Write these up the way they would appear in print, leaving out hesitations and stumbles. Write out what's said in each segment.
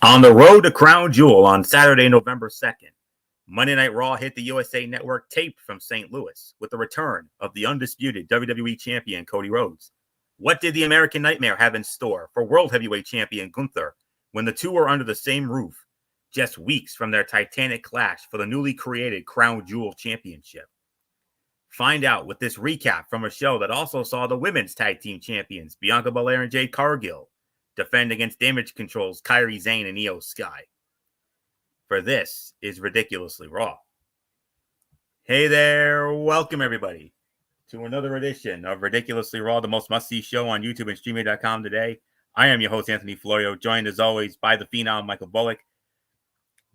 On the road to Crown Jewel on Saturday, November 2nd, Monday Night Raw hit the USA Network taped from St. Louis with the return of the undisputed WWE Champion Cody Rhodes. What did the American Nightmare have in store for World Heavyweight Champion Gunther when the two were under the same roof just weeks from their titanic clash for the newly created Crown Jewel Championship? Find out with this recap from a show that also saw the women's tag team champions Bianca Belair and Jade Cargill defend against Damage Control's Kairi Sane and Io Sky. For this is Ridiculously Raw. Hey there, welcome everybody to another edition of Ridiculously Raw, the most must-see show on YouTube and Streaming.com today. I am your host, Anthony Florio, joined as always by the phenom, Michael Bullock.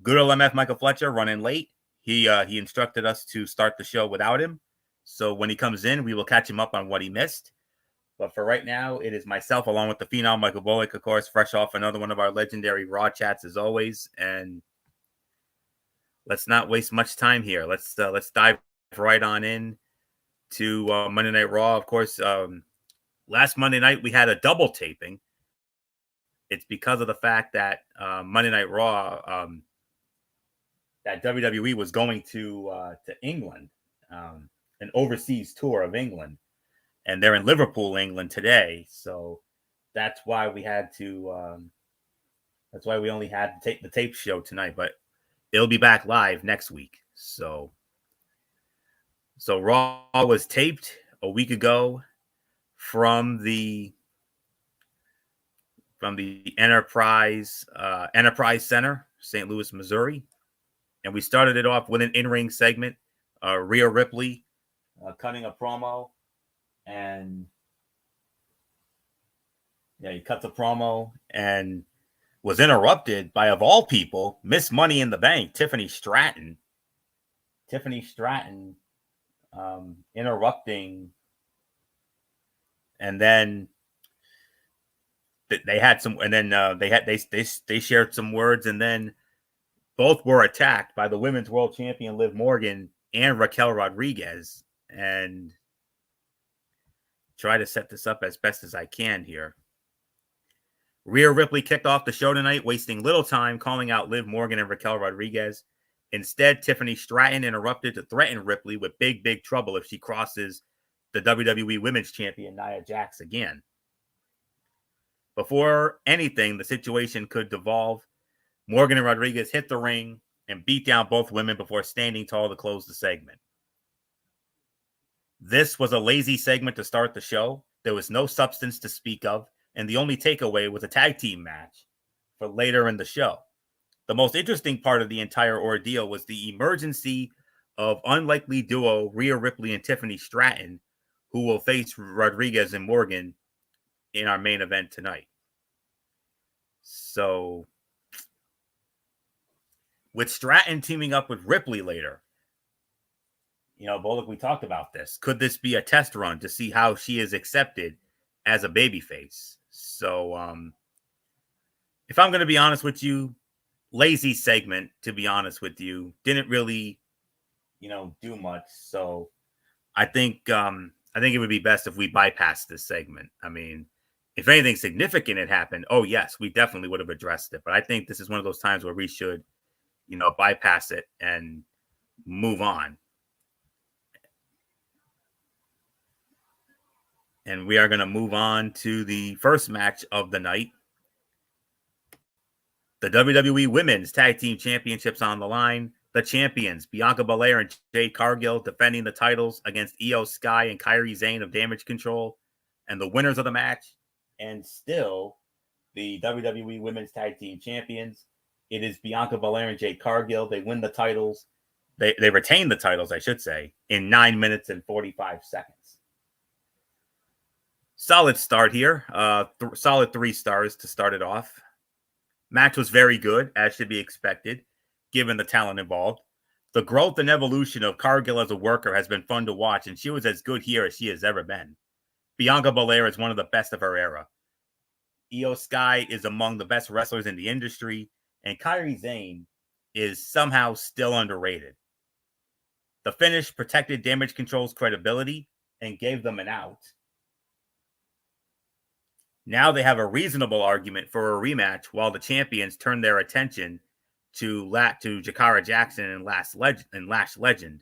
Good old MF Michael Fletcher running late. He instructed us to start the show without him. So when he comes in, we will catch him up on what he missed. But for right now, it is myself along with the phenom, Michael Bullock, of course, fresh off another one of our legendary Raw chats as always. And let's not waste much time here. Let's dive right on in to Monday Night Raw. Of course, last Monday night we had a double taping. It's because of the fact that Monday Night Raw, that WWE was going to England, an overseas tour of England, and they're in Liverpool, England today. So that's why we had to. That's why we only had the tape show tonight, but it'll be back live next week. So Raw was taped a week ago from the Enterprise Center, St. Louis, Missouri, and we started it off with an in-ring segment. Rhea Ripley cutting a promo, and he cut the promo and was interrupted by, of all people, Miss Money in the Bank, Tiffany Stratton. Interrupting, and then they had some, and then they shared some words, and then both were attacked by the Women's World Champion Liv Morgan and Raquel Rodriguez, and try to set this up as best as I can here. Rhea Ripley kicked off the show tonight, wasting little time calling out Liv Morgan and Raquel Rodriguez. Instead, Tiffany Stratton interrupted to threaten Ripley with big trouble if she crosses the WWE Women's Champion Nia Jax again. Before anything, the situation could devolve. Morgan and Rodriguez hit the ring and beat down both women before standing tall to close the segment. This was a lazy segment to start the show. There was no substance to speak of, and the only takeaway was a tag team match for later in the show. The most interesting part of the entire ordeal was the emergency of unlikely duo Rhea Ripley and Tiffany Stratton, who will face Rodriguez and Morgan in our main event tonight. So, with Stratton teaming up with Ripley later, Bullock, we talked about this. Could this be a test run to see how she is accepted as a babyface? So, if I'm going to be honest with you, lazy segment, to be honest with you, didn't really, do much. So, I think it would be best if we bypass this segment. I mean, if anything significant had happened, oh yes, we definitely would have addressed it. But I think this is one of those times where we should, bypass it and move on. And we are going to move on to the first match of the night. The WWE Women's Tag Team Championships on the line. The champions, Bianca Belair and Jade Cargill, defending the titles against Io Sky and Kairi Sane of Damage Control. And the winners of the match, and still the WWE Women's Tag Team Champions, it is Bianca Belair and Jade Cargill. They win the titles. They retain the titles, I should say, in 9 minutes and 45 seconds. Solid start here. Solid 3 stars to start it off. Match was very good, as should be expected, given the talent involved. The growth and evolution of Cargill as a worker has been fun to watch, and she was as good here as she has ever been. Bianca Belair is one of the best of her era. Io Sky is among the best wrestlers in the industry, and Kairi Sane is somehow still underrated. The finish protected Damage Control's credibility and gave them an out. Now they have a reasonable argument for a rematch while the champions turn their attention to Jakara Jackson and Lash Legend.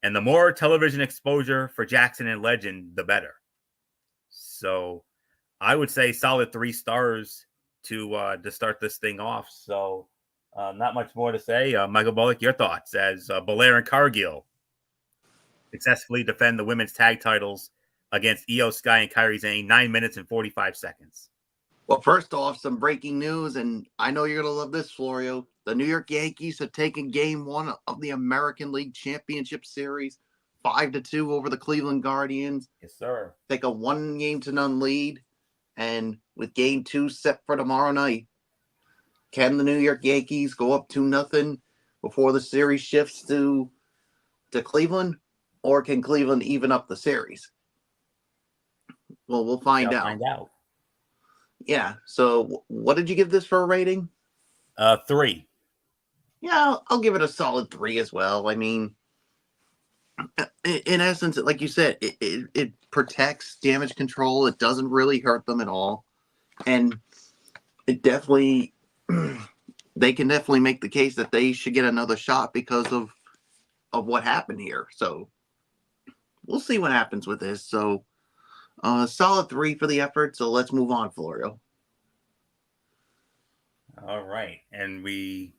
And the more television exposure for Jackson and Legend, the better. So I would say solid 3 stars to start this thing off. So not much more to say. Michael Bullock, your thoughts as Belair and Cargill successfully defend the women's tag titles against Io Sky and Kairi Sane, 9 minutes and 45 seconds. Well, first off, some breaking news, and I know you're going to love this, Florio. The New York Yankees have taken Game 1 of the American League Championship Series 5-2 over the Cleveland Guardians. Yes, sir. Take a 1-0 lead, and with Game 2 set for tomorrow night, can the New York Yankees go up 2-0 before the series shifts to Cleveland, or can Cleveland even up the series? Well, we'll find out. Yeah. So what did you give this for a rating? 3. Yeah, I'll give it a solid 3 as well. I mean, in essence, like you said, it protects Damage Control. It doesn't really hurt them at all. And it definitely, they can definitely make the case that they should get another shot because of what happened here. So we'll see what happens with this. So solid 3 for the effort. So let's move on, Florio. All right, and we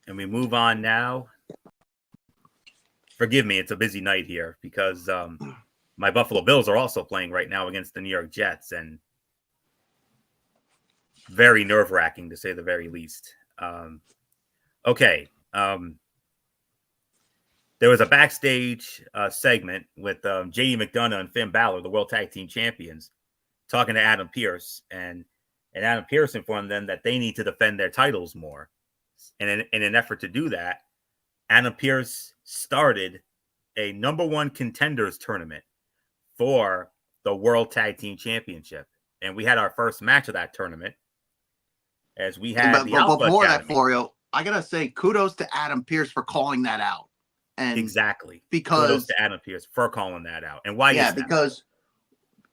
move on now. Forgive me, it's a busy night here because my Buffalo Bills are also playing right now against the New York Jets, and very nerve-wracking to say the very least. Okay. There was a backstage segment with J.D. McDonough and Finn Balor, the World Tag Team Champions, talking to Adam Pearce, and Adam Pearce informed them that they need to defend their titles more. And in an effort to do that, Adam Pearce started a #1 contenders tournament for the World Tag Team Championship. And we had our first match of that tournament as we had the Alpha before Academy. That, Florio, I got to say kudos to Adam Pearce for calling that out. And exactly. Because kudos to Adam Pearce for calling that out. And why is that?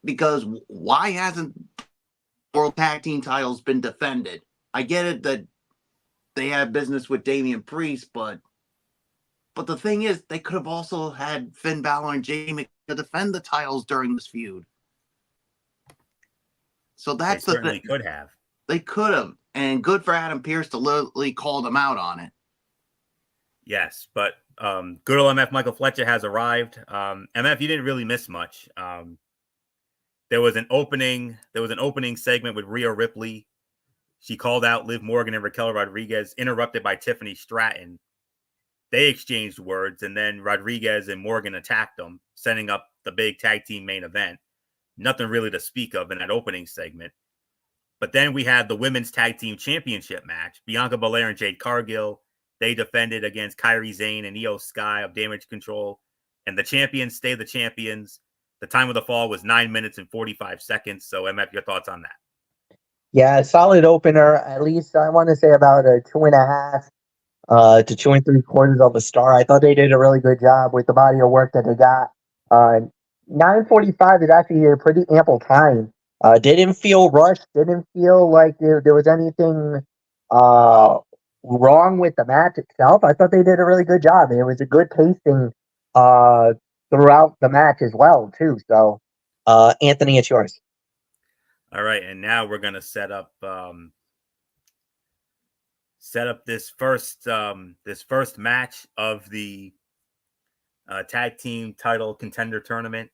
Because why hasn't World Tag Team titles been defended? I get it that they had business with Damian Priest, but the thing is, they could have also had Finn Balor and Jamie to defend the titles during this feud. So that's they certainly could have. They could have, and good for Adam Pearce to literally call them out on it. Yes, but good old MF Michael Fletcher has arrived. MF, you didn't really miss much. There was an opening segment with Rhea Ripley. She called out Liv Morgan and Raquel Rodriguez, interrupted by Tiffany Stratton. They exchanged words, and then Rodriguez and Morgan attacked them, setting up the big tag team main event. Nothing really to speak of in that opening segment. But then we had the women's tag team championship match. Bianca Belair and Jade Cargill, they defended against Kairi Sane and Io Sky of Damage Control. And the champions stay the champions. The time of the fall was 9 minutes and 45 seconds. So, MF, your thoughts on that? Yeah, solid opener. At least I want to say about a 2.5 to 2 3/4 of a star. I thought they did a really good job with the body of work that they got. 9:45 is actually a pretty ample time. Didn't feel rushed. Didn't feel like there was anything wrong with the match itself. I thought they did a really good job. It was a good pacing throughout the match as well, too. So, Anthony, it's yours. All right, and now we're gonna set up this first match of the tag team title contender tournament,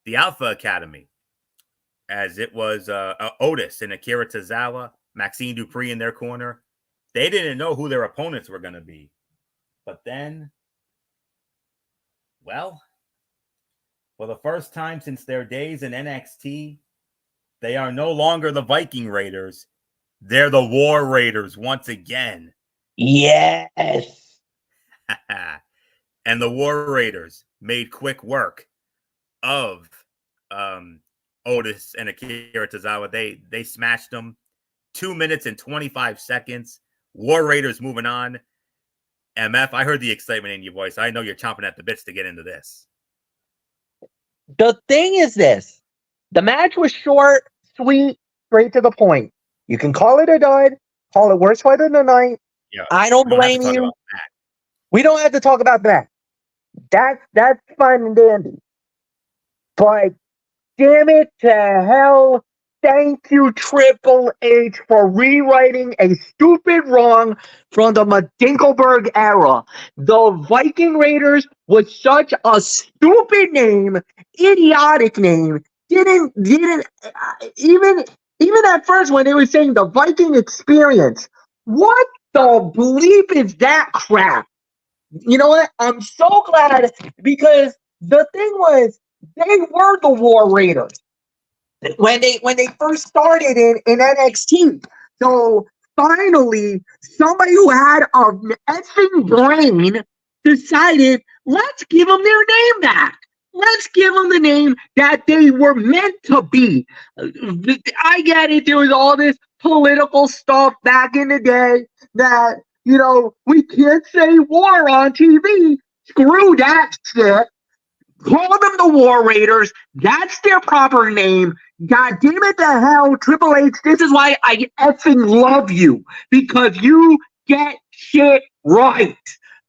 the Alpha Academy, as it was Otis and Akira Tozawa, Maxine Dupree in their corner. They didn't know who their opponents were going to be, but then, well, for the first time since their days in NXT, they are no longer the Viking Raiders. They're the War Raiders once again. Yes. And the War Raiders made quick work of Otis and Akira Tozawa. They smashed them. 2 minutes and 25 seconds. War Raiders moving on. MF, I heard the excitement in your voice. I know you're chomping at the bits to get into this. The thing is this. The match was short, sweet, straight to the point. You can call it a dud, call it worst fight of the night. Yeah, I don't we don't have to blame talk you. about that. We don't have to talk about that. That's fine and dandy. But damn it to hell. Thank you, Triple H, for rewriting a stupid wrong from the Dinkelberg era. The Viking Raiders was such a stupid name, idiotic name. Didn't even at first when they were saying the Viking Experience. What the bleep is that crap? You know what? I'm so glad because the thing was they were the War Raiders when they first started in NXT. So finally, somebody who had an effing brain decided, let's give them their name back. Let's give them the name that they were meant to be. I get it. There was all this political stuff back in the day that, we can't say war on TV. Screw that shit. Call them the War Raiders. That's their proper name. God damn it to hell, Triple H. This is why I effing love you. Because you get shit right.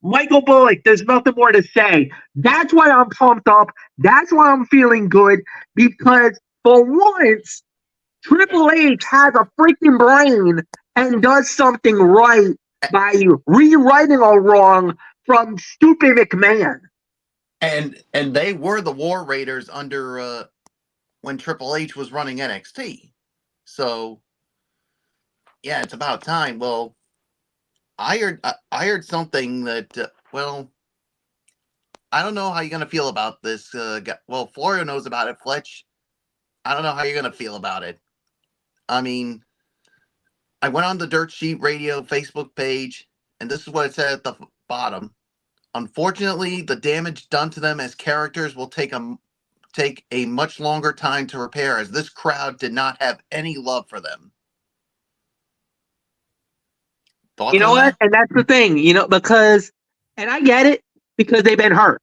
Michael Bullock, there's nothing more to say. That's why I'm pumped up. That's why I'm feeling good. Because for once, Triple H has a freaking brain and does something right by rewriting a wrong from stupid McMahon. And they were the War Raiders under when Triple H was running NXT. So yeah, it's about time. Well, I heard something that I don't know how you're gonna feel about this. Well, Florio knows about it. Fletch, I don't know how you're gonna feel about it. I mean, I went on the Dirt Sheet Radio Facebook page, and this is what it said at the bottom. Unfortunately, the damage done to them as characters will take a much longer time to repair, as this crowd did not have any love for them. Thoughts You know on what? that? And that's the thing, because, and I get it, because they've been hurt.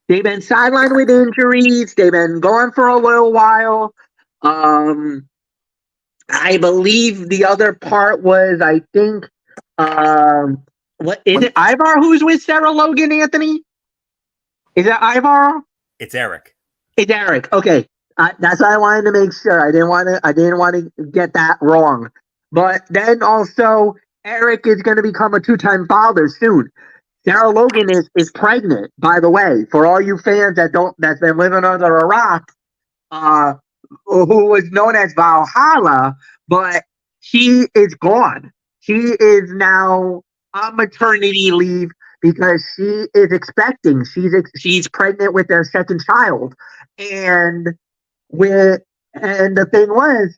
They've been sidelined with injuries. They've been gone for a little while. I believe the other part was, I think, what is it? Ivar who's with Sarah Logan, Anthony? Is it Ivar? It's Eric. It's Eric. Okay, that's why I wanted to make sure. I didn't want to get that wrong. But then also, Eric is going to become a 2-time father soon. Sarah Logan is pregnant, by the way. For all you fans that's been living under a rock, who was known as Valhalla, but she is gone. She is now on maternity leave because she is expecting. She's pregnant with their second child, and the thing was,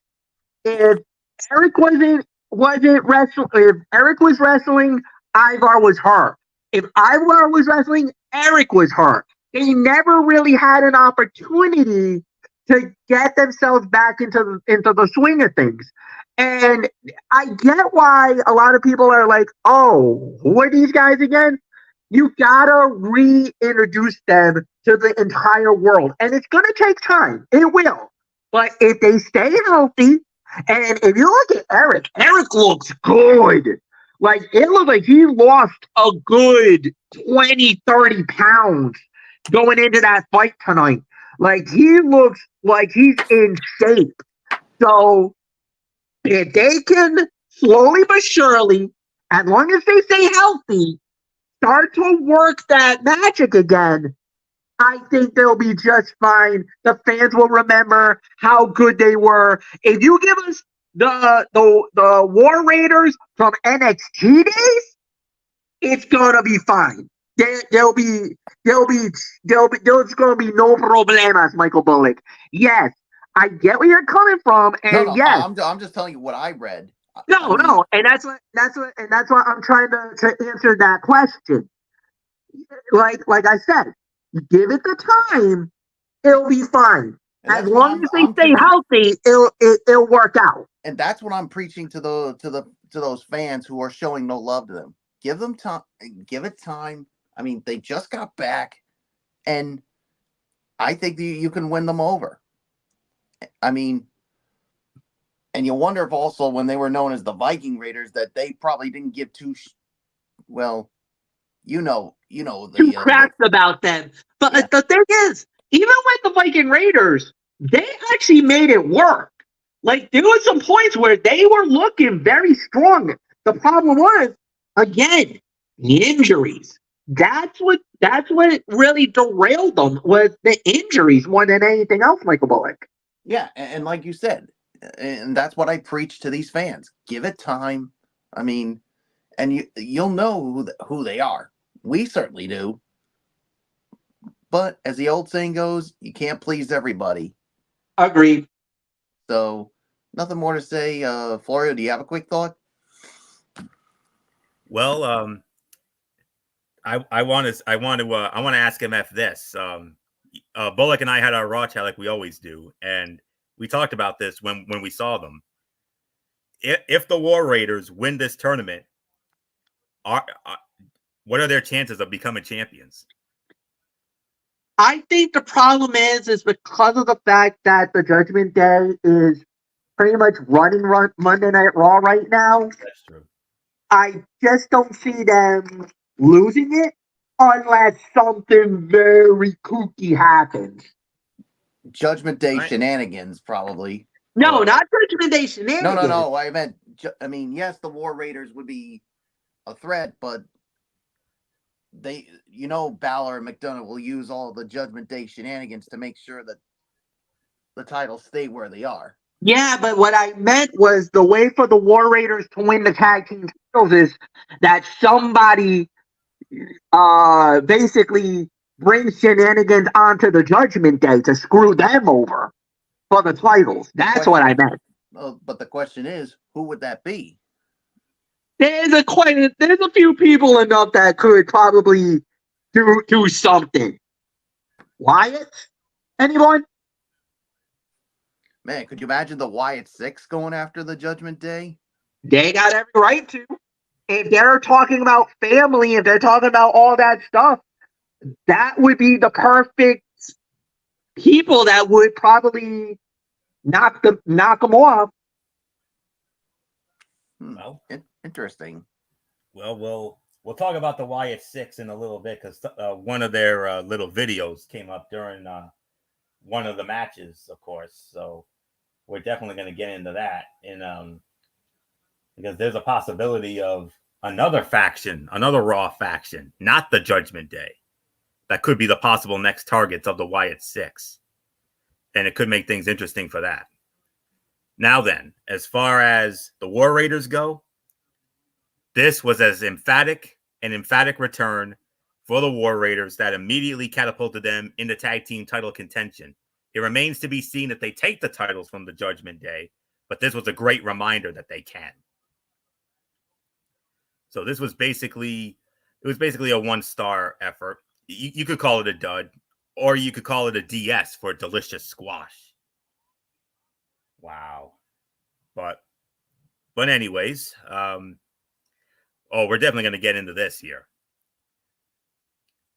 if Eric wasn't wrestling, if Eric was wrestling, Ivar was hurt. If Ivar was wrestling, Eric was hurt. They never really had an opportunity to get themselves back into the swing of things. And I get why a lot of people are like, oh, who are these guys again? You gotta reintroduce them to the entire world. And it's gonna take time. It will. But if they stay healthy, and if you look at Eric looks good. Like, it looks like he lost a good 20, 30 pounds going into that fight tonight. Like, he looks like he's in shape. So, if they can slowly but surely, as long as they stay healthy, start to work that magic again, I think they'll be just fine. The fans will remember how good they were. If you give us the War Raiders from NXT days, it's gonna be fine. There's gonna be no problemas, Michael Bullock. Yes, I get where you're coming from, and yes, I'm just telling you what I read. no, and that's what I'm trying to answer that question. Like I said, give it the time, it'll be fine. As long as they stay healthy, it'll work out. And that's what I'm preaching to those fans who are showing no love to them. Give them time. Give it time. I mean, they just got back, and I think you can win them over. I mean, and you wonder if also when they were known as the Viking Raiders that they probably didn't give well, Two cracks about them. But Yeah. the thing is, even with the Viking Raiders, they actually made it work. Like there were some points where they were looking very strong. The problem was, again, the injuries. That's what really derailed them was the injuries more than anything else, Michael Bullock. Yeah, and like you said, and that's what I preach to these fans. Give it time. I mean, and you'll know who they are. We certainly do. But as the old saying goes, you can't please everybody. Agreed. So nothing more to say. Florio, do you have a quick thought? Well, I want to ask MF this. Bullock and I had our Raw chat like we always do, and we talked about this when we saw them. If the War Raiders win this tournament, what are their chances of becoming champions? I think the problem is because of the fact that the Judgment Day is pretty much running Monday Night Raw right now. That's true. I just don't see them losing it unless something very kooky happens. Judgment Day shenanigans, probably. No, not Judgment Day shenanigans. No. I mean, yes, the War Raiders would be a threat, but Balor and McDonough will use all the Judgment Day shenanigans to make sure that the titles stay where they are. Yeah, but what I meant was the way for the War Raiders to win the tag team titles is that somebody basically brings shenanigans onto the Judgment Day to screw them over for the titles. That's what I meant. But the question is, who would that be? There's a few people enough that could probably do something. Wyatt? Anyone? Man, could you imagine the Wyatt Six going after the Judgment Day? They got every right to. If they're talking about family, if they're talking about all that stuff, that would be the perfect people that would probably knock them off. Well, interesting. Well, we'll talk about the Wyatt Six in a little bit because one of their little videos came up during one of the matches, of course. So we're definitely going to get into that, and because there's a possibility of another Raw faction, not the Judgment Day, that could be the possible next targets of the Wyatt Six, and it could make things interesting for that. Now then, as far as the War Raiders go, this was as emphatic return for the War Raiders that immediately catapulted them into tag team title contention. It remains to be seen if they take the titles from the Judgment Day, but this was a great reminder that they can. So this was basically a 1-star effort. You could call it a dud, or you could call it a DS for delicious squash. Wow. But anyways, we're definitely going to get into this here.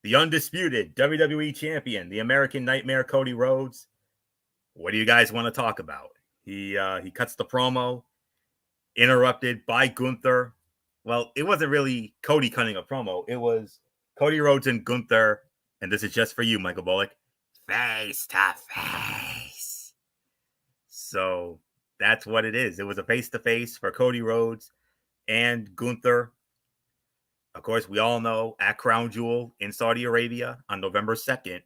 The undisputed WWE champion, the American Nightmare, Cody Rhodes. What do you guys want to talk about? He cuts the promo, interrupted by Gunther. Well, it wasn't really Cody cutting a promo. It was Cody Rhodes and Gunther, and this is just for you, Michael Bullock, face to face. So that's what it is. It was a face-to-face for Cody Rhodes and Gunther. Of course, we all know at Crown Jewel in Saudi Arabia on November 2nd,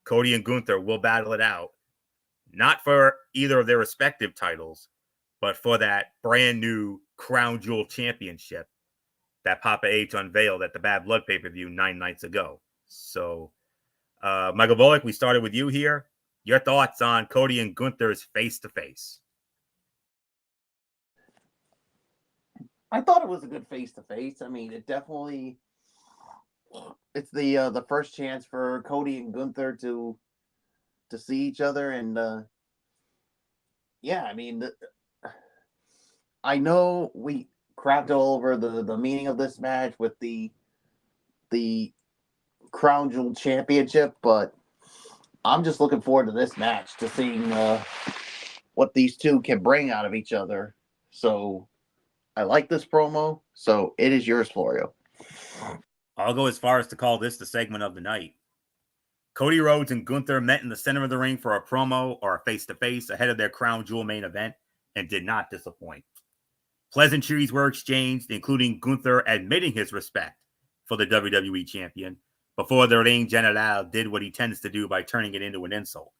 Cody and Gunther will battle it out. Not for either of their respective titles, but for that brand new Crown Jewel championship that Papa H unveiled at the Bad Blood pay-per-view 9 nights ago. So, Michael Bullock, we started with you here. Your thoughts on Cody and Gunther's face-to-face? I thought it was a good face-to-face. I mean, it's the first chance for Cody and Gunther to see each other, and I mean, I know we crapped all over the meaning of this match with the Crown Jewel Championship, but I'm just looking forward to this match, to seeing what these two can bring out of each other. So I like this promo. So it is yours, Florio. I'll go as far as to call this the segment of the night. Cody Rhodes and Gunther met in the center of the ring for a promo or a face-to-face ahead of their Crown Jewel main event and did not disappoint. Pleasantries were exchanged, including Gunther admitting his respect for the WWE champion before the Ring General did what he tends to do by turning it into an insult.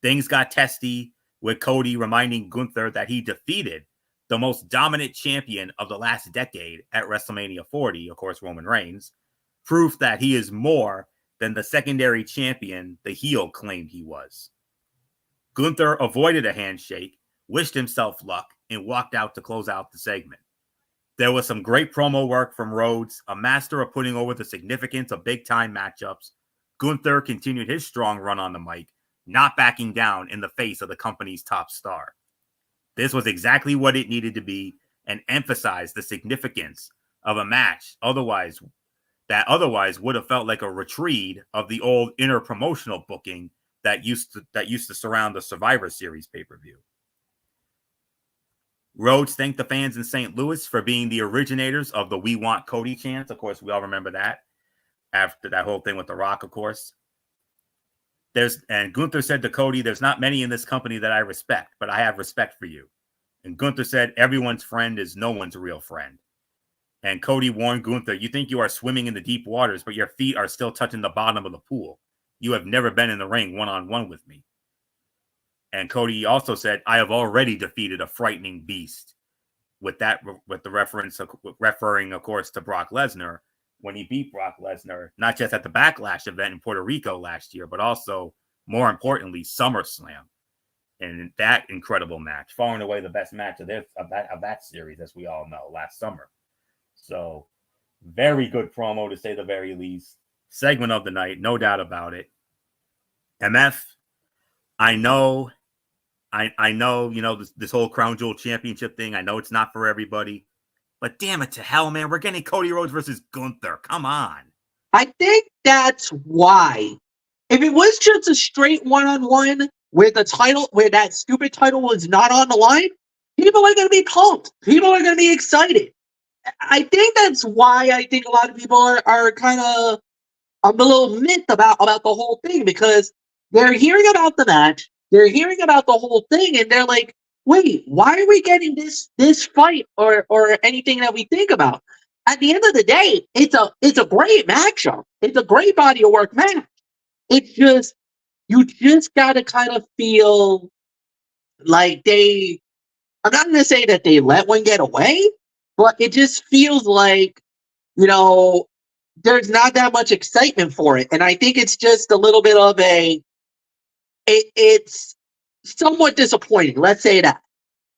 Things got testy, with Cody reminding Gunther that he defeated the most dominant champion of the last decade at WrestleMania 40, of course, Roman Reigns, proof that he is more than the secondary champion the heel claimed he was. Gunther avoided a handshake, wished himself luck, and walked out to close out the segment. There was some great promo work from Rhodes, a master of putting over the significance of big-time matchups. Gunther continued his strong run on the mic, not backing down in the face of the company's top star. This was exactly what it needed to be and emphasized the significance of a match otherwise would have felt like a retreat of the old inter-promotional booking that used to surround the Survivor Series pay-per-view. Rhodes thanked the fans in St. Louis for being the originators of the "We Want Cody" chant. Of course, we all remember that after that whole thing with The Rock, of course. And Gunther said to Cody, "There's not many in this company that I respect, but I have respect for you." And Gunther said, "Everyone's friend is no one's real friend." And Cody warned Gunther, "You think you are swimming in the deep waters, but your feet are still touching the bottom of the pool. You have never been in the ring one-on-one with me." And Cody also said, "I have already defeated a frightening beast." With the referring, of course, to Brock Lesnar when he beat Brock Lesnar, not just at the Backlash event in Puerto Rico last year, but also, more importantly, SummerSlam. And that incredible match, far and away the best match of that series, as we all know, last summer. So, very good promo, to say the very least. Segment of the night, no doubt about it. MF, I know, this whole Crown Jewel Championship thing. I know it's not for everybody, but damn it to hell, man, we're getting Cody Rhodes versus Gunther. Come on. I think that's why. If it was just a straight one-on-one where that stupid title was not on the line, people are going to be pumped. People are going to be excited. I think that's why I think a lot of people are kind of a little miffed about the whole thing, because they're hearing about the match, they're hearing about the whole thing, and they're like, wait, why are we getting this fight or anything that we think about? At the end of the day, it's a great matchup. It's a great body of work match. It's just, you just gotta kind of feel like I'm not gonna say that they let one get away, but it just feels like, there's not that much excitement for it. And I think it's just a little bit of it's somewhat disappointing. Let's say that.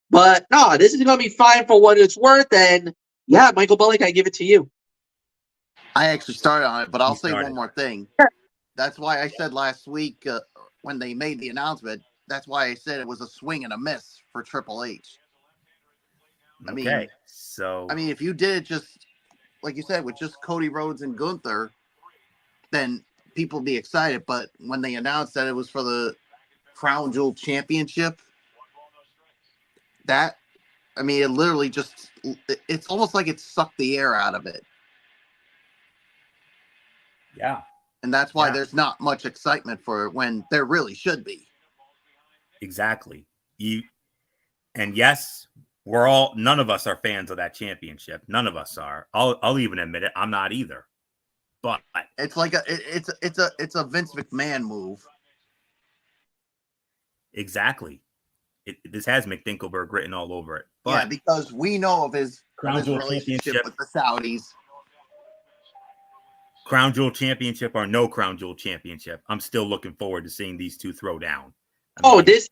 But no, this is going to be fine for what it's worth. And yeah, Michael Bullock, I give it to you. I actually started on it, but I'll say one more thing. That's why I said last week when they made the announcement, that's why I said it was a swing and a miss for Triple H. I mean, if you did it just, like you said, with just Cody Rhodes and Gunther, then people would be excited. But when they announced that it was for the Crown Jewel Championship, it literally just, it's almost like it sucked the air out of it. Yeah. And that's why there's not much excitement for it when there really should be. Exactly. And yes, none of us are fans of that championship. None of us are. I'll even admit it. I'm not either. But it's like it's a Vince McMahon move. Exactly. This has McDinkleberg written all over it. But yeah, because we know of his relationship with the Saudis. Crown Jewel Championship or no Crown Jewel Championship, I'm still looking forward to seeing these two throw down. This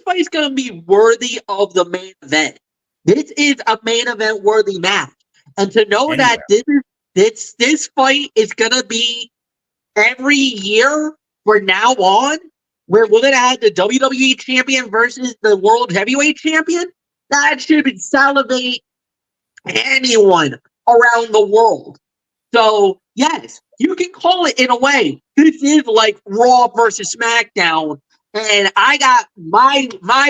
fight's gonna be worthy of the main event. This is a main event worthy match, and to know that this fight is gonna be every year from now on, where we're gonna have the WWE champion versus the World Heavyweight champion, that should salivate anyone around the world. So yes, you can call it in a way. This is like Raw versus SmackDown And I got my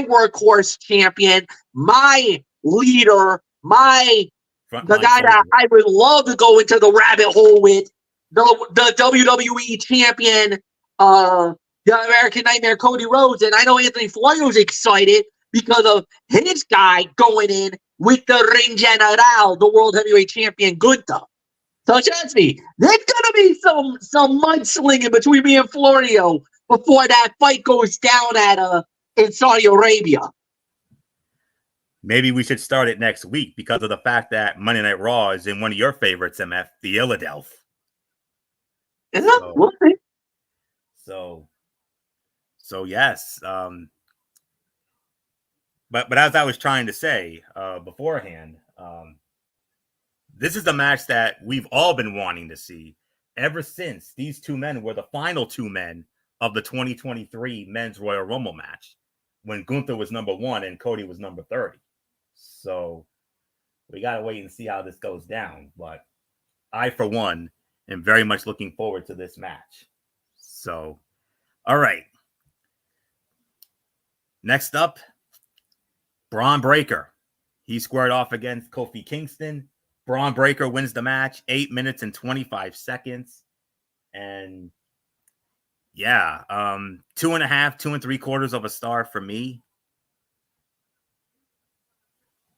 workhorse champion, my leader, the Frontline guy that soldier. I would love to go into the rabbit hole with, the WWE champion, the American Nightmare, Cody Rhodes. And I know Anthony Florio's excited because of his guy going in with the Ring General, the World Heavyweight Champion, Gunther. So trust me, there's gonna be some mudslinging between me and Florio before that fight goes down in Saudi Arabia. Maybe we should start it next week because of the fact that Monday Night Raw is in one of your favorites, MF, the Philadelphia. We'll see. So yes. But as I was trying to say beforehand, this is the match that we've all been wanting to see ever since these two men were the final two men of the 2023 Men's Royal Rumble match when Gunther was number 1 and Cody was number 30. So we got to wait and see how this goes down. But I, for one, am very much looking forward to this match. So, all right. Next up, Bron Breakker. He squared off against Kofi Kingston. Bron Breakker wins the match, 8 minutes and 25 seconds. And yeah, 2.5, 2 3/4 of a star for me.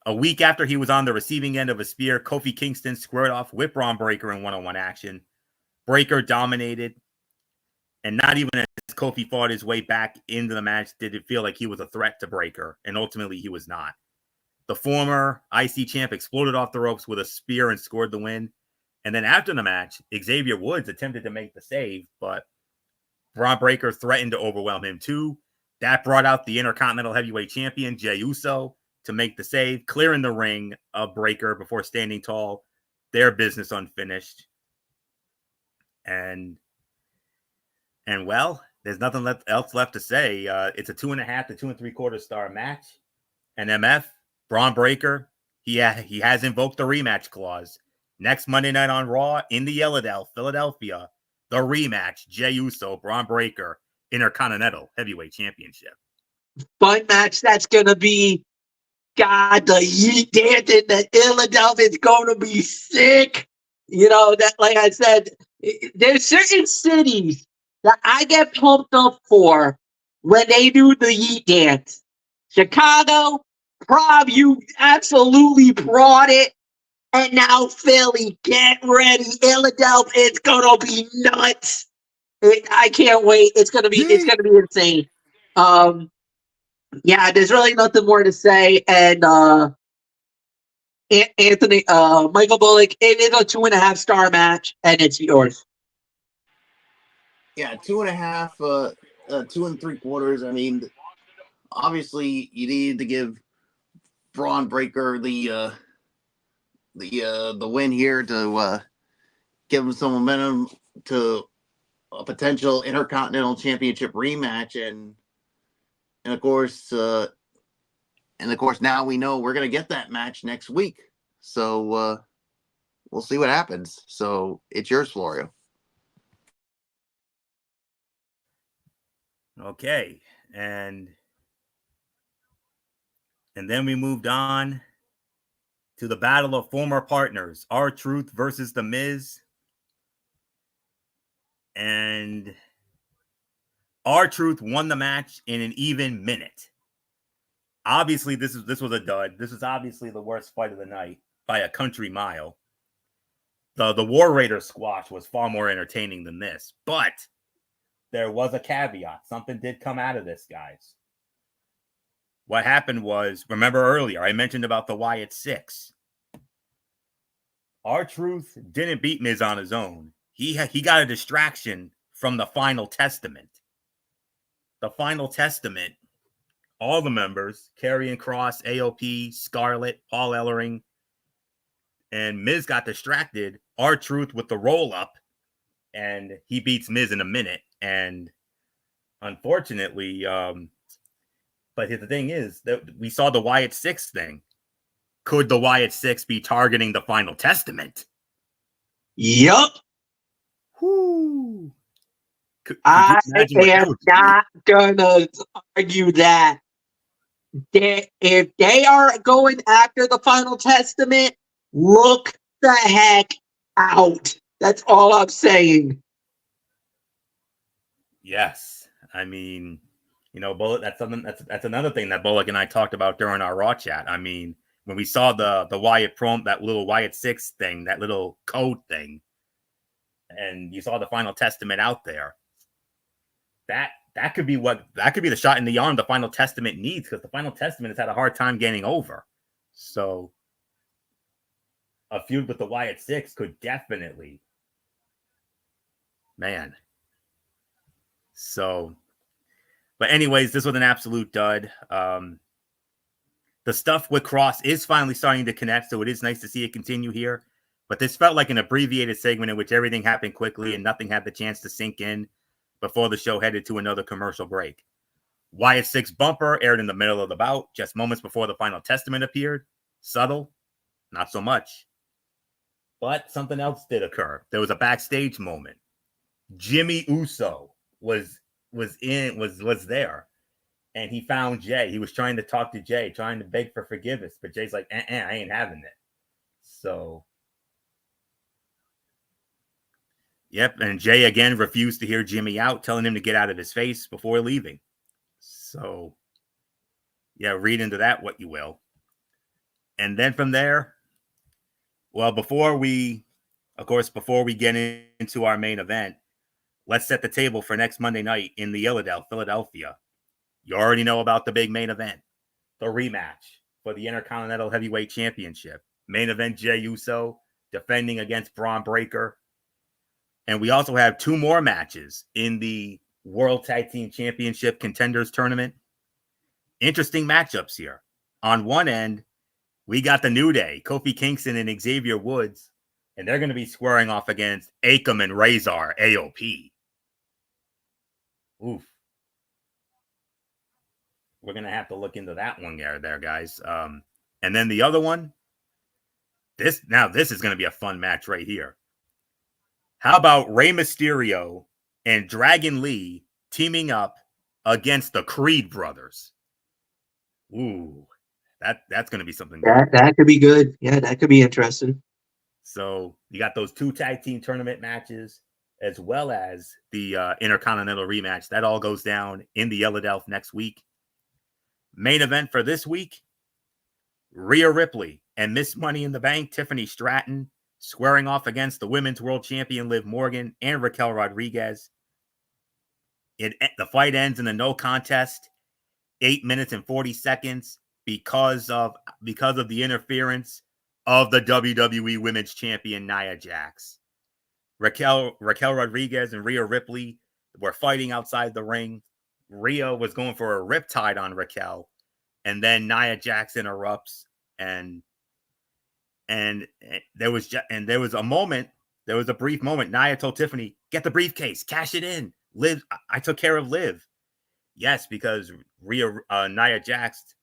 A week after he was on the receiving end of a spear, Kofi Kingston squared off with Bron Breakker in one-on-one action. Breakker dominated, and not even as Kofi fought his way back into the match did it feel like he was a threat to Breakker, and ultimately he was not. The former IC champ exploded off the ropes with a spear and scored the win. And then after the match, Xavier Woods attempted to make the save, but Bron Breakker threatened to overwhelm him too. That brought out the Intercontinental Heavyweight Champion, Jey Uso, to make the save, clearing the ring of Breakker before standing tall. Their business unfinished. And well, there's nothing else left to say. It's a 2.5 to 2 3/4 star match. And MF, Bron Breakker, he has invoked the rematch clause. Next Monday night on Raw in the Philadelphia, the rematch, Jey Uso, Bron Breakker, Intercontinental Heavyweight Championship. Fun match. That's gonna be, God, the Yeet Dance in the Philadelphia is gonna be sick. You know, that, like I said, there's certain cities that I get pumped up for when they do the Yeet Dance. Chicago, Prob, you absolutely brought it. And now Philly, get ready. Philadelphia, it's gonna be nuts. I can't wait. It's gonna be insane. Yeah, there's really nothing more to say. And Anthony, Michael Bullock, it is a 2.5 star match, and it's yours. Yeah, 2.5, 2 3/4. I mean, obviously you needed to give Bron Breakker the win here to give him some momentum to a potential Intercontinental Championship rematch, and of course now we know we're gonna get that match next week. So we'll see what happens. So it's yours, Florio. Okay, and then we moved on to the battle of former partners, R-Truth versus The Miz. And R-Truth won the match in an even minute. Obviously, this was a dud. This was obviously the worst fight of the night by a country mile. The War Raiders squash was far more entertaining than this, but there was a caveat. Something did come out of this, guys. What happened was, remember earlier, I mentioned about the Wyatt Six. R-Truth didn't beat Miz on his own. He got a distraction from the Final Testament. The Final Testament, all the members, Karrion Kross, AOP, Scarlett, Paul Ellering, and Miz got distracted. R-Truth with the roll-up, and he beats Miz in a minute. And unfortunately, but the thing is that we saw the Wyatt Six thing. Could the Wyatt Six be targeting the Final Testament? Yup. Whoo. I you imagine what that am would be? not gonna argue that. If they are going after the Final Testament, look the heck out. That's all I'm saying. Yes, I mean, Bullock. That's something. That's another thing that Bullock and I talked about during our Raw chat. I mean, when we saw the Wyatt that little Wyatt 6 thing, that little code thing, and you saw the Final Testament out there, that could be the shot in the arm the Final Testament needs, because the Final Testament has had a hard time getting over. So a feud with the Wyatt 6 could definitely, man. So, but anyways, this was an absolute dud. The stuff with Cross is finally starting to connect, so it is nice to see it continue here. But this felt like an abbreviated segment in which everything happened quickly and nothing had the chance to sink in before the show headed to another commercial break. Wyatt 6 bumper aired in the middle of the bout, just moments before the Final Testament appeared. Subtle, not so much. But something else did occur. There was a backstage moment. Jimmy Uso was there, and he found Jay. He was trying to talk to Jay, trying to beg for forgiveness, but Jay's like, I ain't having it. So, yep, and Jay again refused to hear Jimmy out, telling him to get out of his face before leaving. So, yeah, read into that what you will. And then from there, well, before we get into our main event, let's set the table for next Monday night in the Philadelphia. You already know about the big main event, the rematch for the Intercontinental Heavyweight Championship. Main event, Jey Uso defending against Braun Breaker. And we also have 2 more matches in the World Tag Team Championship Contenders Tournament. Interesting matchups here. On one end, we got the New Day, Kofi Kingston and Xavier Woods, and they're going to be squaring off against Akam and Razor, AOP. Oof. We're going to have to look into that one there, guys. And then the other one, this is going to be a fun match right here. How about Rey Mysterio and Dragon Lee teaming up against the Creed brothers? Ooh, that's going to be something good. That could be good. Yeah, that could be interesting. So you got those 2 tag team tournament matches, as well as the Intercontinental rematch. That all goes down in the Philadelphia next week. Main event for this week, Rhea Ripley and Miss Money in the Bank, Tiffany Stratton, squaring off against the Women's World Champion Liv Morgan and Raquel Rodriguez. The fight ends in a no contest, 8 minutes and 40 seconds, because of the interference of the WWE Women's Champion Nia Jax. Raquel Rodriguez and Rhea Ripley were fighting outside the ring. Rhea was going for a riptide on Raquel, and then Nia Jax interrupts, and there was a brief moment. Nia told Tiffany, "Get the briefcase, cash it in. Liv, I took care of Liv." Yes, because Nia Jax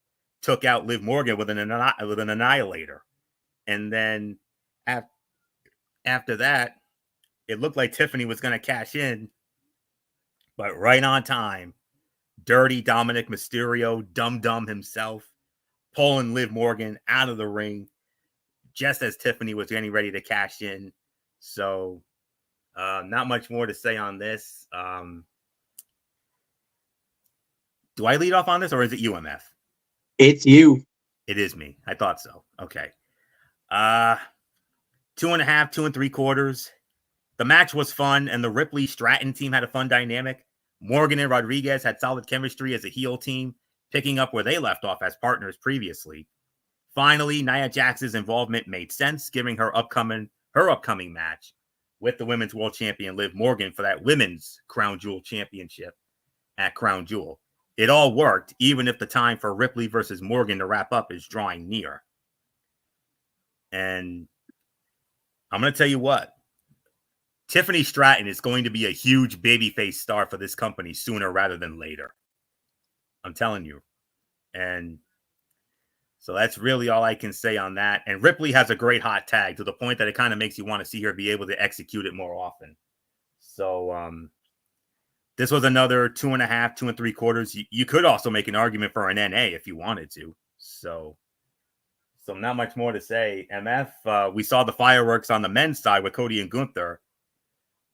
took out Liv Morgan with an annihilator, and then after that, it looked like Tiffany was going to cash in, but right on time, Dirty Dominic Mysterio, Dum himself, pulling Liv Morgan out of the ring just as Tiffany was getting ready to cash in. So, not much more to say on this. Do I lead off on this, or is it UMF? It's you. It is me. I thought so. Okay. 2.5, 2 3/4. The match was fun, and the Ripley Stratton team had a fun dynamic. Morgan and Rodriguez had solid chemistry as a heel team, picking up where they left off as partners previously. Finally, Nia Jax's involvement made sense, giving her upcoming match with the Women's World Champion Liv Morgan for that Women's Crown Jewel Championship at Crown Jewel. It all worked, even if the time for Ripley versus Morgan to wrap up is drawing near. And I'm going to tell you what, Tiffany Stratton is going to be a huge babyface star for this company sooner rather than later. I'm telling you. And so that's really all I can say on that. And Ripley has a great hot tag to the point that it kind of makes you want to see her be able to execute it more often. So This was another 2.5, 2 3/4. You could also make an argument for an NA if you wanted to. So not much more to say. MF, we saw the fireworks on the men's side with Cody and Gunther,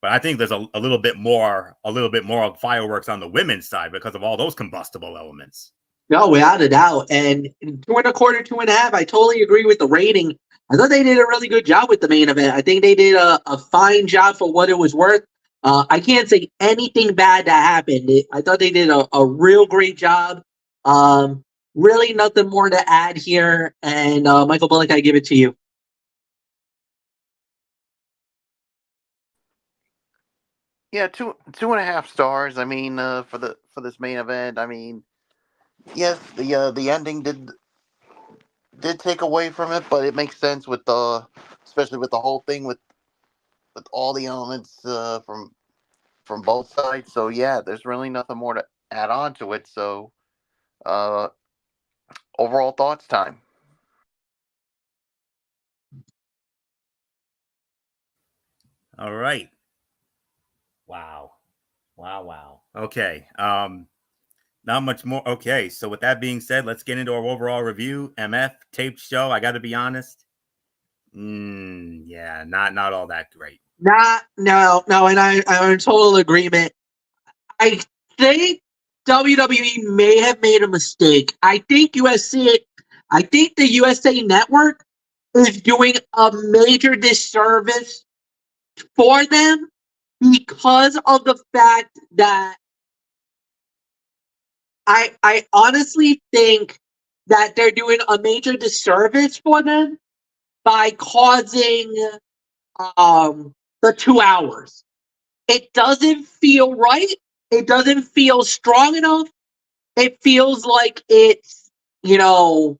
but I think there's a little bit more of fireworks on the women's side because of all those combustible elements. No, without a doubt. And 2.25, 2.5, I totally agree with the rating. I thought they did a really good job with the main event. I think they did a fine job for what it was worth. I can't say anything bad that happened. I thought they did a real great job. Really nothing more to add here. And Michael Bullock, I give it to you. Yeah, 2.5 stars. I mean, for this main event, I mean, yes, the ending did take away from it, but it makes sense with especially with the whole thing with all the elements from both sides. So yeah, there's really nothing more to add on to it. So, overall thoughts time. All right. Wow. Okay. Not much more. Okay. So with that being said, let's get into our overall review. MF taped show. I got to be honest. Yeah, not all that great. No, and I'm in total agreement. I think WWE may have made a mistake. I think the USA Network is doing a major disservice for them because of the fact that I honestly think that they're doing a major disservice for them by causing the 2 hours. It doesn't feel right. It doesn't feel strong enough. It feels like it's, I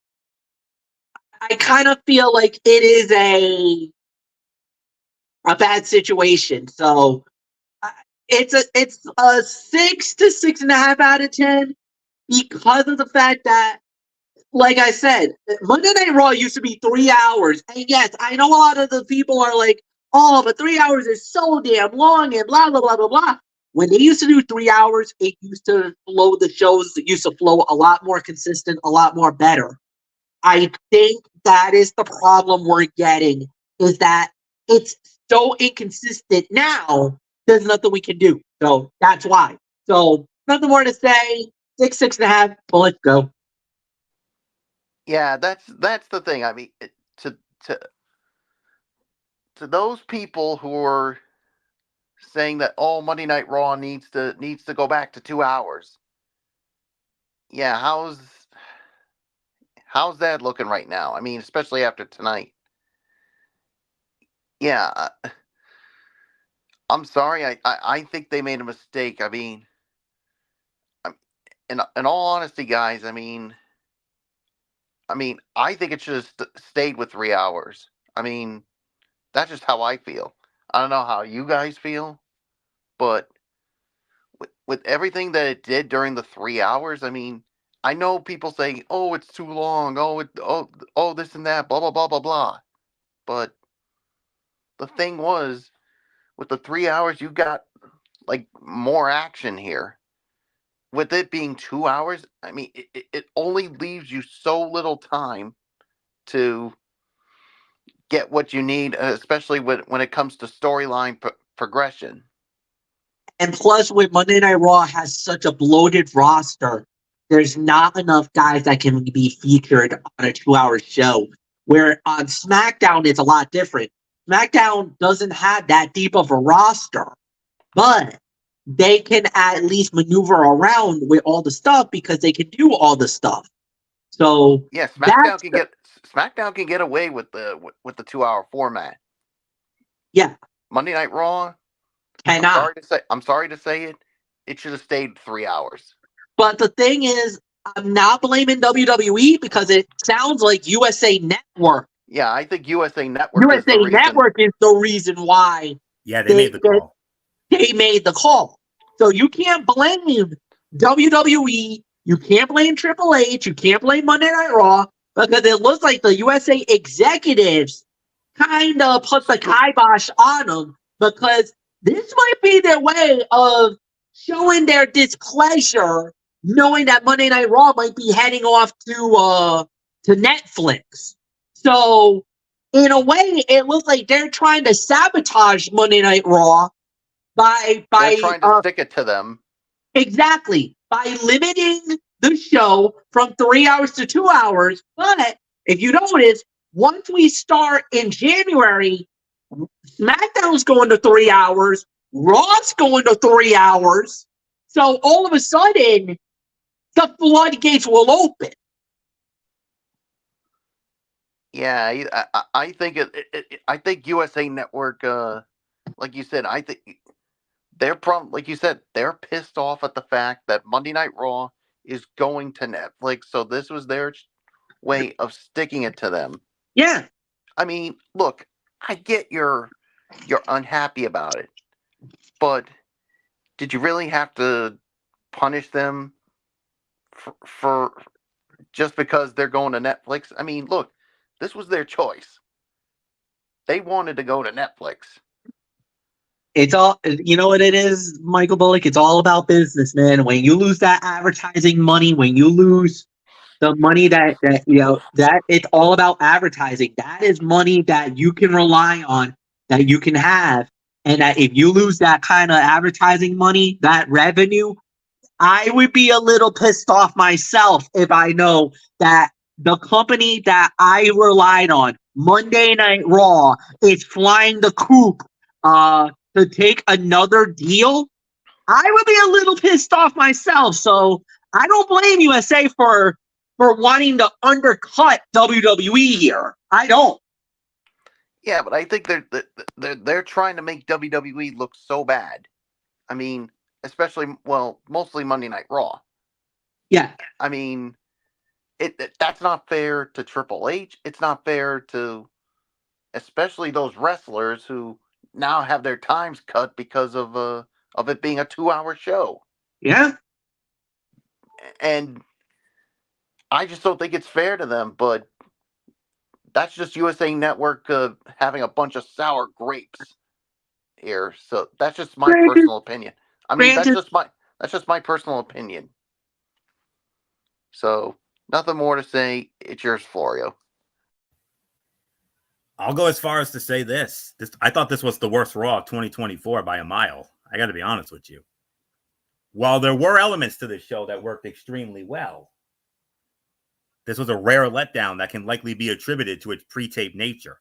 kind of feel like it is a bad situation. So it's a 6 to 6.5 out of 10 because of the fact that, like I said, Monday Night Raw used to be 3 hours. And yes, I know a lot of the people are like, oh, but 3 hours is so damn long and blah, blah, blah, blah, blah. When they used to do 3 hours, it used to flow, the shows used to flow a lot more consistent, a lot more better. I think that is the problem we're getting, is that it's so inconsistent now, there's nothing we can do. So that's why. So nothing more to say. 6, 6.5, well, let's go. Yeah, that's the thing. I mean, to those people who are saying that Monday Night Raw needs to go back to 2 hours. Yeah, how's that looking right now? I mean, especially after tonight. Yeah, I'm sorry. I think they made a mistake. I mean, in all honesty, guys, I mean, I think it should have stayed with 3 hours. I mean, that's just how I feel. I don't know how you guys feel, but with everything that it did during the 3 hours, I mean, I know people say, "Oh, it's too long. Oh, this and that, blah blah blah blah blah." But the thing was, with the 3 hours, you got like more action here. With it being 2 hours, I mean, it only leaves you so little time to get what you need, especially when it comes to storyline progression. And plus, with Monday Night Raw has such a bloated roster, there's not enough guys that can be featured on a 2-hour show. Where on SmackDown, it's a lot different. SmackDown doesn't have that deep of a roster, but they can at least maneuver around with all the stuff because they can do all the stuff. So yeah, SmackDown can get away with the 2-hour format. Yeah, Monday Night Raw. cannot. I'm sorry to say it. It should have stayed 3 hours. But the thing is, I'm not blaming WWE because it sounds like USA Network. Yeah, I think USA Network is the reason why. Yeah, they made the call. They made the call. So you can't blame WWE. You can't blame Triple H. You can't blame Monday Night Raw because it looks like the USA executives kind of put the kibosh on them because this might be their way of showing their displeasure, knowing that Monday Night Raw might be heading off to Netflix. So, in a way, it looks like they're trying to sabotage Monday Night Raw by They're trying to stick it to them. exactly by limiting the show from 3 hours to 2 hours. But if you notice, once we start in January, SmackDown's going to 3 hours, Raw's going to 3 hours. So all of a sudden, the floodgates will open. Yeah, I think I think USA Network, like you said, I think they're like you said, they're pissed off at the fact that Monday Night Raw is going to Netflix. So this was their way of sticking it to them. Yeah. I mean, look, I get you're unhappy about it, but did you really have to punish them for just because they're going to Netflix? I mean, look, this was their choice. They wanted to go to Netflix. It's all, you know what it is, Michael Bullock? It's all about business, man. When you lose that advertising money, when you lose the money that it's all about advertising. That is money that you can rely on, that you can have. And that if you lose that kind of advertising money, that revenue, I would be a little pissed off myself if I know that the company that I relied on, Monday Night Raw, is flying the coop to take another deal. I would be a little pissed off myself. So I don't blame USA for wanting to undercut WWE here. I don't. Yeah, but I think they're trying to make WWE look so bad. I mean, mostly Monday Night Raw. Yeah. I mean, that's not fair to Triple H. It's not fair to especially those wrestlers who now have their times cut because of it being a 2-hour show. Yeah. And I just don't think it's fair to them, but that's just USA Network having a bunch of sour grapes here. So that's just my personal opinion. I mean, that's just my personal opinion. So nothing more to say. It's yours, Florio. I'll go as far as to say this. I thought this was the worst Raw of 2024 by a mile. I got to be honest with you. While there were elements to this show that worked extremely well, this was a rare letdown that can likely be attributed to its pre-taped nature.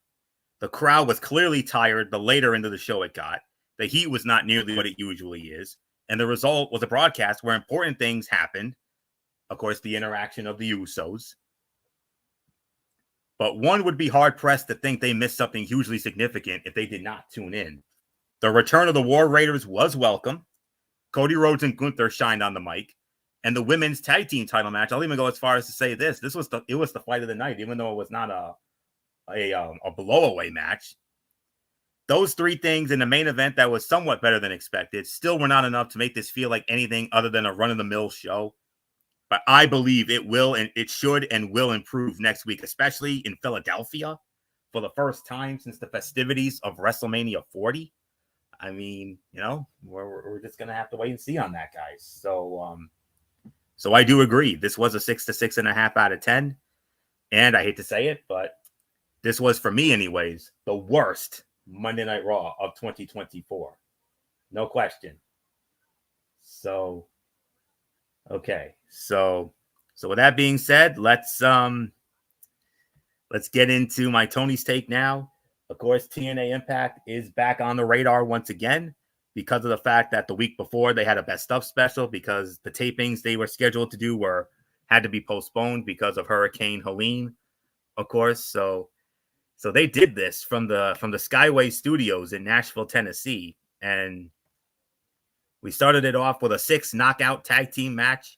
The crowd was clearly tired the later into the show it got. The heat was not nearly what it usually is. And the result was a broadcast where important things happened. Of course, the interaction of the Usos. But one would be hard-pressed to think they missed something hugely significant if they did not tune in. The return of the War Raiders was welcome. Cody Rhodes and Gunther shined on the mic. And the women's tag team title match, I'll even go as far as to say this. It was the fight of the night, even though it was not a blow-away match. Those three things in the main event that was somewhat better than expected still were not enough to make this feel like anything other than a run-of-the-mill show. But I believe it will and it should and will improve next week, especially in Philadelphia for the first time since the festivities of WrestleMania 40. I mean, we're just going to have to wait and see on that, guys. So I do agree. This was a 6 to 6.5 out of 10. And I hate to say it, but this was, for me anyways, the worst Monday Night Raw of 2024. No question. So, okay. So with that being said, let's get into my Tony's take now. Of course, TNA Impact is back on the radar once again because of the fact that the week before they had a best of special because the tapings they were scheduled to do had to be postponed because of Hurricane Helene, of course. So they did this from the Skyway Studios in Nashville, Tennessee, and we started it off with a 6 knockout tag team match.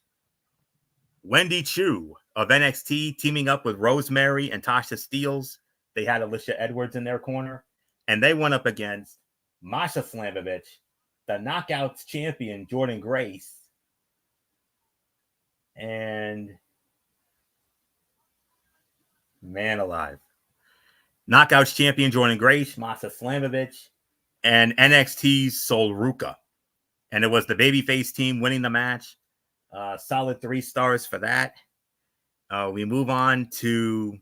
Wendy Chu of NXT teaming up with Rosemary and Tasha Steelz. They had Alicia Edwards in their corner, and they went up against Masha Slamovich, the Knockouts champion Jordynne Grace, and man alive, Knockouts champion Jordynne Grace, Masha Slamovich, and NXT's Sol Ruca. And it was the babyface team winning the match. Solid 3 stars for that. We move on to...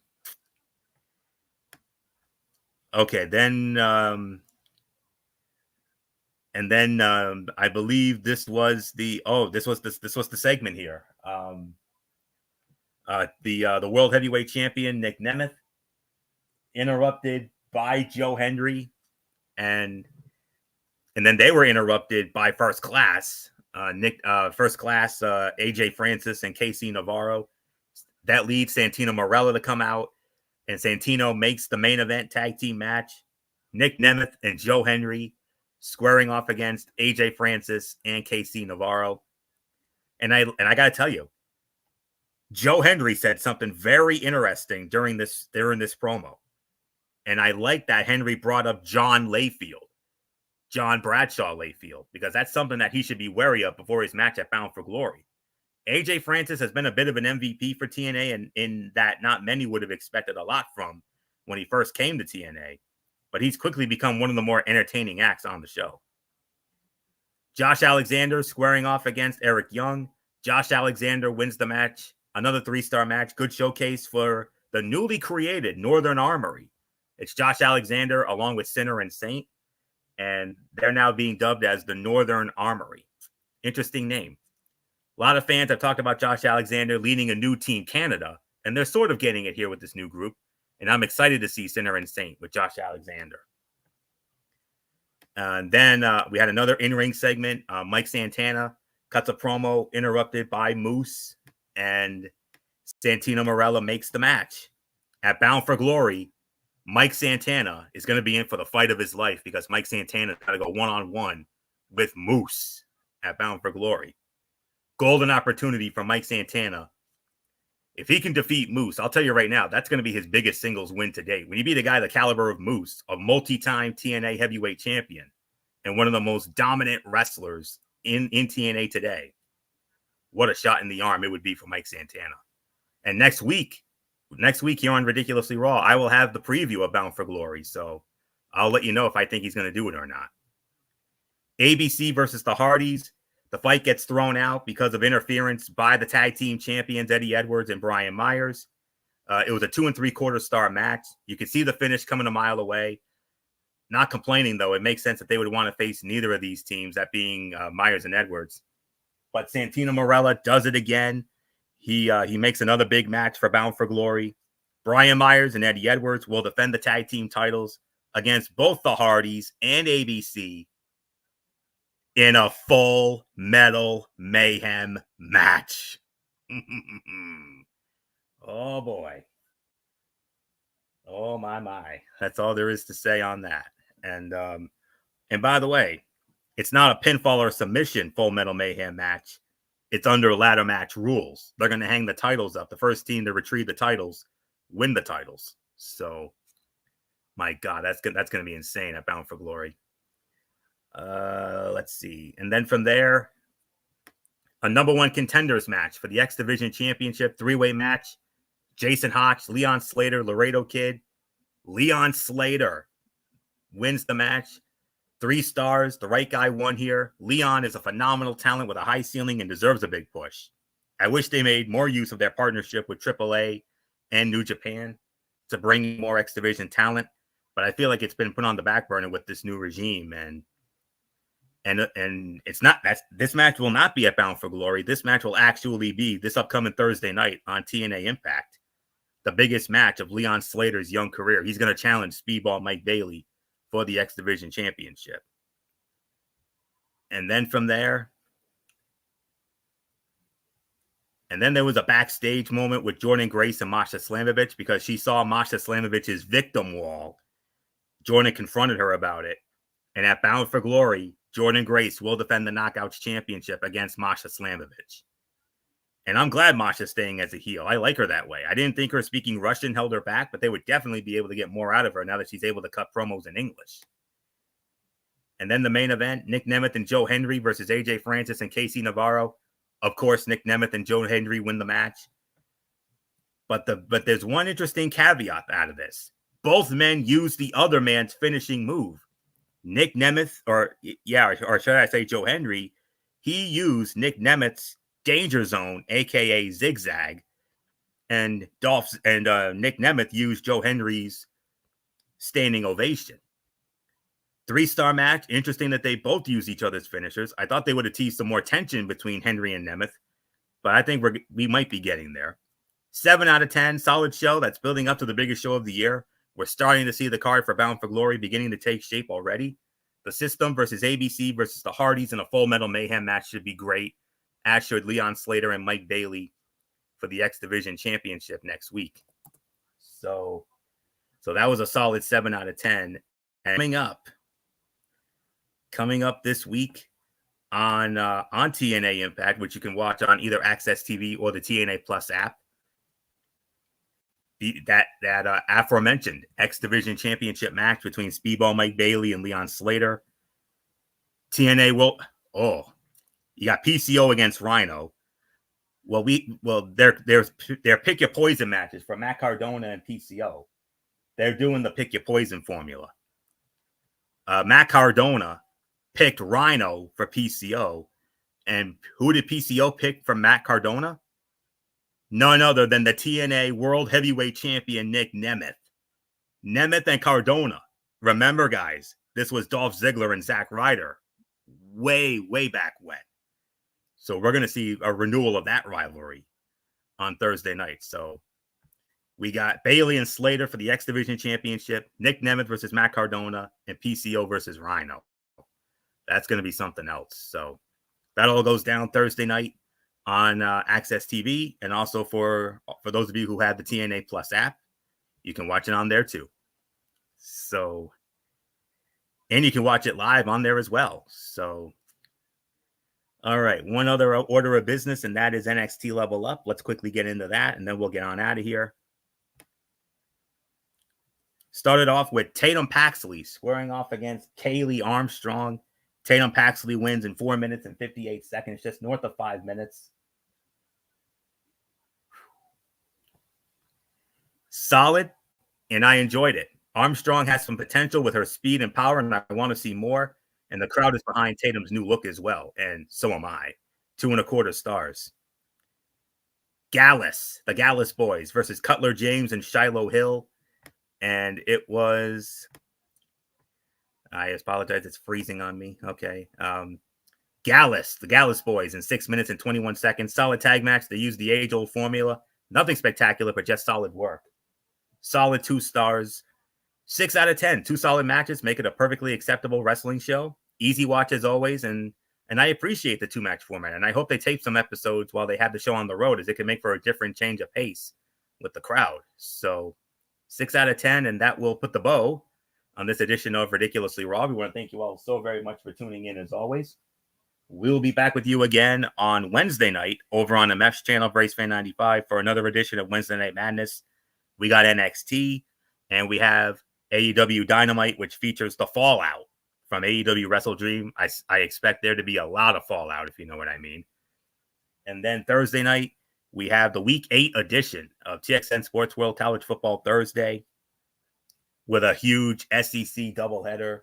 Okay, then... I believe this was the... Oh, this was the segment here. The World Heavyweight Champion, Nick Nemeth, interrupted by Joe Hendry. And then they were interrupted by First Class, AJ Francis and KC Navarro. That leads Santino Marella to come out, and Santino makes the main event tag team match. Nick Nemeth and Joe Hendry squaring off against AJ Francis and KC Navarro. And I got to tell you, Joe Hendry said something very interesting during this promo. And I like that Henry brought up John Bradshaw Layfield, because that's something that he should be wary of before his match at Bound for Glory. AJ Francis has been a bit of an MVP for TNA, and in that not many would have expected a lot from when he first came to TNA, but he's quickly become one of the more entertaining acts on the show. Josh Alexander squaring off against Eric Young. Josh Alexander wins the match. Another 3-star match. Good showcase for the newly created Northern Armory. It's Josh Alexander along with Sinner and Saint, and they're now being dubbed as the Northern Armory. Interesting name. A lot of fans have talked about Josh Alexander leading a new Team Canada, and they're sort of getting it here with this new group, and I'm excited to see Sinner and Saint with Josh Alexander. And then we had another in-ring segment. Mike Santana cuts a promo interrupted by Moose, and Santino Marella makes the match. At Bound for Glory, Mike Santana is going to be in for the fight of his life, because Mike Santana's got to go one-on-one with Moose at Bound for Glory. Golden opportunity for Mike Santana. If he can defeat Moose, I'll tell you right now, that's going to be his biggest singles win to date. When you beat a guy the caliber of Moose, a multi-time TNA heavyweight champion, and one of the most dominant wrestlers in TNA today, what a shot in the arm it would be for Mike Santana. And next week here on Ridiculously Raw, I will have the preview of Bound for Glory, so I'll let you know if I think he's going to do it or not. ABC versus the Hardys. The fight gets thrown out because of interference by the tag team champions, Eddie Edwards and Brian Myers. It was a 2 3/4 star match. You could see the finish coming a mile away. Not complaining, though. It makes sense that they would want to face neither of these teams, that being Myers and Edwards. But Santino Marella does it again. He makes another big match for Bound for Glory. Brian Myers and Eddie Edwards will defend the tag team titles against both the Hardys and ABC in a Full Metal Mayhem match. Oh, boy. Oh, my. That's all there is to say on that. And by the way, it's not a pinfall or submission Full Metal Mayhem match. It's under ladder match rules. They're going to hang the titles up. The first team to retrieve the titles win the titles. So, my God, that's going to be insane at Bound for Glory. Let's see. And then from there, a number 1 contenders match for the X Division Championship 3-way match. Jason Hotch, Leon Slater, Laredo Kid. Leon Slater wins the match. 3 stars. The right guy won here. Leon is a phenomenal talent with a high ceiling and deserves a big push. I wish they made more use of their partnership with AAA and New Japan to bring more X Division talent, but I feel like it's been put on the back burner with this new regime, and it's not, this match will not be at Bound for Glory. This match will actually be this upcoming Thursday night on TNA Impact, the biggest match of Leon Slater's young career. He's going to challenge Speedball Mike Bailey for the X Division Championship. And then from there, there was a backstage moment with Jordynne Grace and Masha Slamovich, because she saw Masha Slamovich's victim wall. Jordynne confronted her about it. And at Bound for Glory, Jordynne Grace will defend the Knockouts Championship against Masha Slamovich. And I'm glad Masha's staying as a heel. I like her that way. I didn't think her speaking Russian held her back, but they would definitely be able to get more out of her now that she's able to cut promos in English. And then the main event, Nick Nemeth and Joe Hendry versus AJ Francis and KC Navarro. Of course, Nick Nemeth and Joe Hendry win the match. But there's one interesting caveat out of this. Both men use the other man's finishing move. Nick Nemeth, or should I say Joe Hendry, he used Nick Nemeth's Danger Zone, aka Zigzag, and Nick Nemeth used Joe Henry's Standing Ovation. 3-star match. Interesting that they both use each other's finishers. I thought they would have teased some more tension between Henry and Nemeth, but I think we might be getting there. 7 out of 10, solid show that's building up to the biggest show of the year. We're starting to see the card for Bound for Glory beginning to take shape already. The System versus ABC versus the Hardys in a Full Metal Mayhem match should be great, as should Leon Slater and Mike Bailey for the X Division Championship next week. So that was a solid 7 out of 10. And coming up this week on TNA Impact, which you can watch on either Access TV or the TNA Plus app, that aforementioned X Division Championship match between Speedball Mike Bailey and Leon Slater. TNA you got PCO against Rhino. They're pick your poison matches for Matt Cardona and PCO. They're doing the pick your poison formula. Matt Cardona picked Rhino for PCO, and who did PCO pick from Matt Cardona? None other than the TNA World Heavyweight Champion Nick Nemeth. Nemeth and Cardona. Remember, guys, this was Dolph Ziggler and Zack Ryder way back when. So we're going to see a renewal of that rivalry on Thursday night. So we got Bailey and Slater for the X Division Championship, Nick Nemeth versus Matt Cardona, and PCO versus Rhino. That's going to be something else. So that all goes down Thursday night on Access TV, and also for those of you who have the TNA Plus app, you can watch it on there too. So, and you can watch it live on there as well. So, all right, one other order of business, and that is NXT Level Up. Let's quickly get into that, and then we'll get on out of here. Started off with Tatum Paxley squaring off against Kaylee Armstrong. Tatum Paxley wins in 4 minutes and 58 seconds, just north of 5 minutes. Solid, and I enjoyed it. Armstrong has some potential with her speed and power, and I want to see more. And the crowd is behind Tatum's new look as well, and so am I. 2.25 stars. Gallus, the Gallus Boys versus Cutler James and Shiloh Hill. And it was... I apologize. It's freezing on me. Okay. Gallus, the Gallus Boys in 6 minutes and 21 seconds. Solid tag match. They used the age-old formula. Nothing spectacular, but just solid work. Solid 2 stars. 6 out of 10. 2 solid matches make it a perfectly acceptable wrestling show. Easy watch as always. And I appreciate the 2-match format. And I hope they tape some episodes while they have the show on the road, as it can make for a different change of pace with the crowd. So 6 out of 10. And that will put the bow on this edition of Ridiculously Raw. We want to thank you all so very much for tuning in as always. We'll be back with you again on Wednesday night over on the MEF's channel, BraceFan 95, for another edition of Wednesday Night Madness. We got NXT, and we have AEW Dynamite, which features the fallout from AEW Wrestle Dream. I expect there to be a lot of fallout, if you know what I mean. And then Thursday night, we have the Week 8 edition of TXN Sports World College Football Thursday, with a huge SEC doubleheader.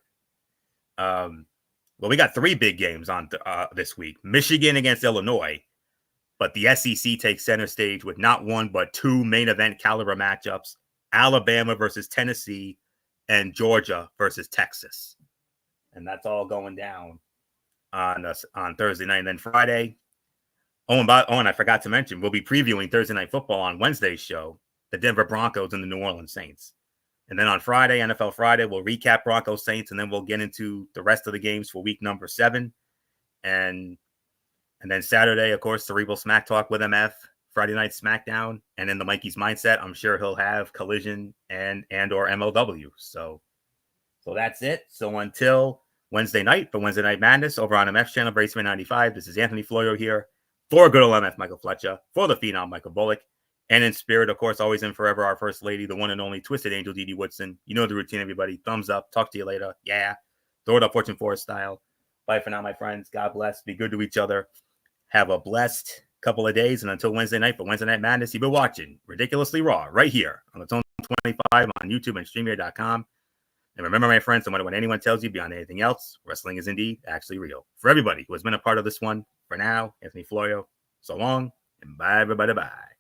We got 3 big games on this week. Michigan against Illinois, but the SEC takes center stage with not 1 but 2 main event caliber matchups: Alabama versus Tennessee and Georgia versus Texas. And that's all going down on Thursday night. And then Friday, and I forgot to mention, we'll be previewing Thursday Night Football on Wednesday's show, the Denver Broncos and the New Orleans Saints. And then on Friday, NFL Friday, we'll recap Broncos Saints, and then we'll get into the rest of the games for week number 7. And then Saturday, of course, Cerebral Smack Talk with MF, Friday Night SmackDown, and in the Mikey's Mindset, I'm sure he'll have Collision and or MLW. So that's it. So until Wednesday night for Wednesday Night Madness over on MF's channel, BraceFan 95, this is Anthony Florio here for good old MF Michael Fletcher, for the Phenom Michael Bullock. And in spirit, of course, always and forever, our First Lady, the one and only Twisted Angel Dee Dee Woodson. You know the routine, everybody. Thumbs up. Talk to you later. Yeah. Throw it up Fortune Forest style. Bye for now, my friends. God bless. Be good to each other. Have a blessed couple of days. And until Wednesday night for Wednesday Night Madness, you've been watching Ridiculously Raw right here on the Tone 25 on YouTube and StreamYard.com. And remember, my friends, no matter what anyone tells you beyond anything else, wrestling is indeed actually real. For everybody who has been a part of this one, for now, Anthony Florio, so long, and bye, bye, bye, bye.